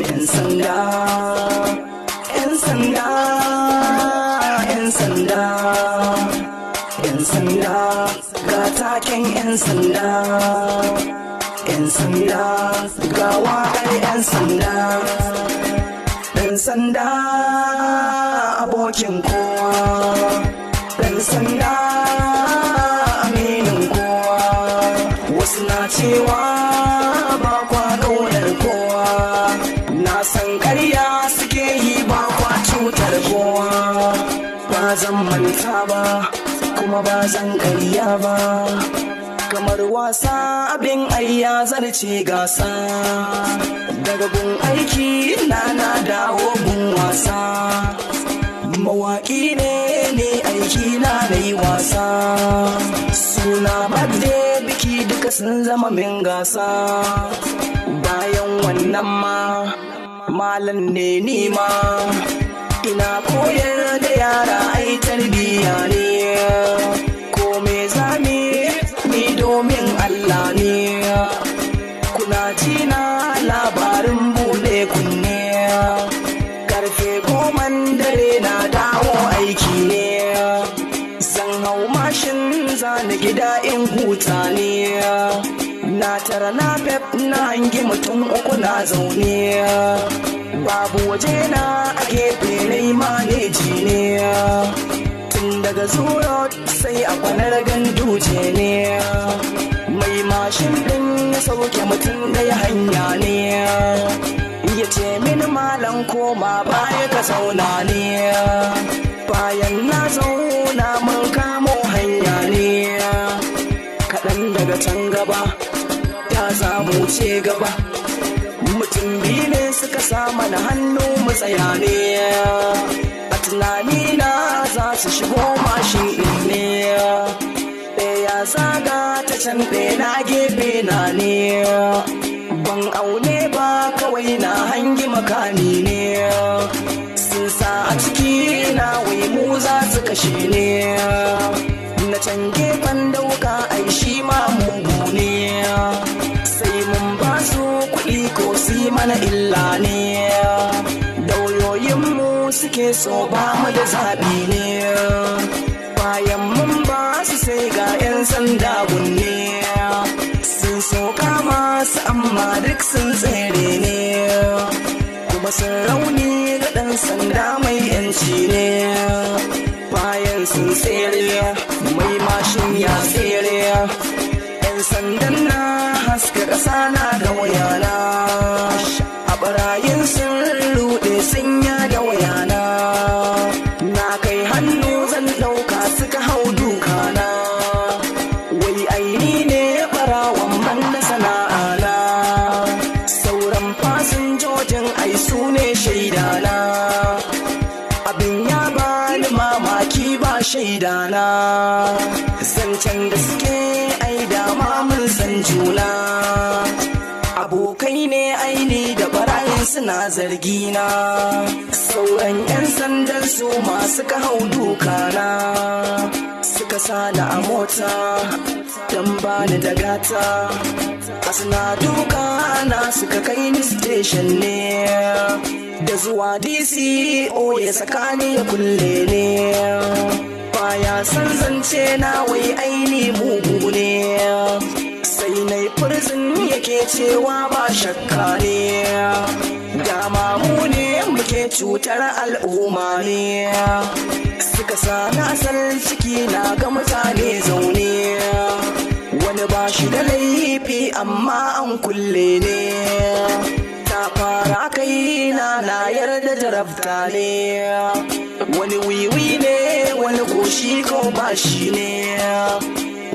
'Yan sanda, 'yan sanda, 'yan sanda, 'yan sanda, ga taken 'yan sanda, 'yan sanda, ga waƙar 'yan sanda. Ɗan sanda abokin kowa, ɗan sanda aminin kowa, wasu na cewa ba kwa ƙaunar kowa, na san ƙarya suke yi ba kwa cutar kowa. Ba zan manta ba kuma ba zan ƙarya ba, kamar wasa abin ayya zarce gasa, daga gun aiki na dawo gun wasa, mawaƙi ne aiki na yi wasa, suna birthday biki duka sun zama min gasa. Bayan wannan ma malam ne nima, ina koyar da yara ai tarbiyya ne, ko me zami ni domin Allah ne, kuna jina labarin buɗe kunne, karfe 10 dare na dawo aiki ne, zan hau mashin zani gida in huta ne, na tara na pep na hangi mutum uku na zaune, babu waje na a gefe rai maneji ne, tun daga zuro sai a kwanar ganduje ne, mai mashin din ya sauke mutum ɗaya hanya ne, ya ce mini malam koma baya ka zauna ne, bayan na zauna mun kamo hanya ne, kaɗan daga can gaba ta samu ce gaba, mutum biyu ne suka sa mana hannu mu tsaya ne, a tunani na za su shigo mashin ɗin ne, ɗaya zaga ta can ɗaya na gefe na ne, ban aune ba kawai na hangi makami ne, sun sa a ciki na wai mu za su kashe ne, na can gefen dauka ai shi ma mugu ne, sai mun ba su kuɗi ko si mana illa ne, dauyoyinmu suke so ba mu da zaɓi ne, bayan mun ba su sai ga 'yan sanda gunne, sun so kama su amma duk sun tsere ne, kuma sun rauni ga ɗan sanda mai 'yanci ne, bayan sun tsere mai mashin ya tsere, 'yan sandan na haska ƙasa na da wayana, a ɓarayin sun ruɗe sun ya da wayana, na kai hannu zan ɗauka suka hau dukana, wai aini ne ɓarawan banda sana'ana, sauran fasinjojin ai su ne shaidana, abin ya bani mamaki ba shaidana, zancen da suke ai dama mun san juna, abokai ne aini da barayin suna zargina, sauran 'yan sandan su masu ka hau dukana, suka sani a mota don bani da gata, a suna duka na suka kai ni station ne, da zuwa DCO ya saka ni ya kulle ne, baya san zance na wai aini mugu ne, sai na prison yake cewa ba shakka ne, dama mu ne muke cutar al'umma ne, suka sa na asal ciki na ga mutane zaune, wani ba shi da laifi amma an kulle ne, ta fara kai na yarda da rabta ne, wani wiwi ne wani koshi ko ba shi ne,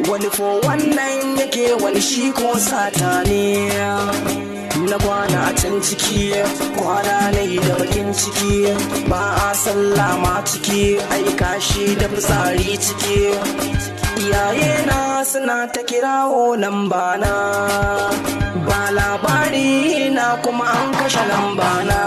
wani fo wannan yake wani shi ko sata ne, na kwana a can ciki kwana na yi da bakin ciki, ba a sallama ciki aika shi da fitsari ciki, iyaye na suna ta kirawo nan bana, ba labari na kuma an kashe lambana.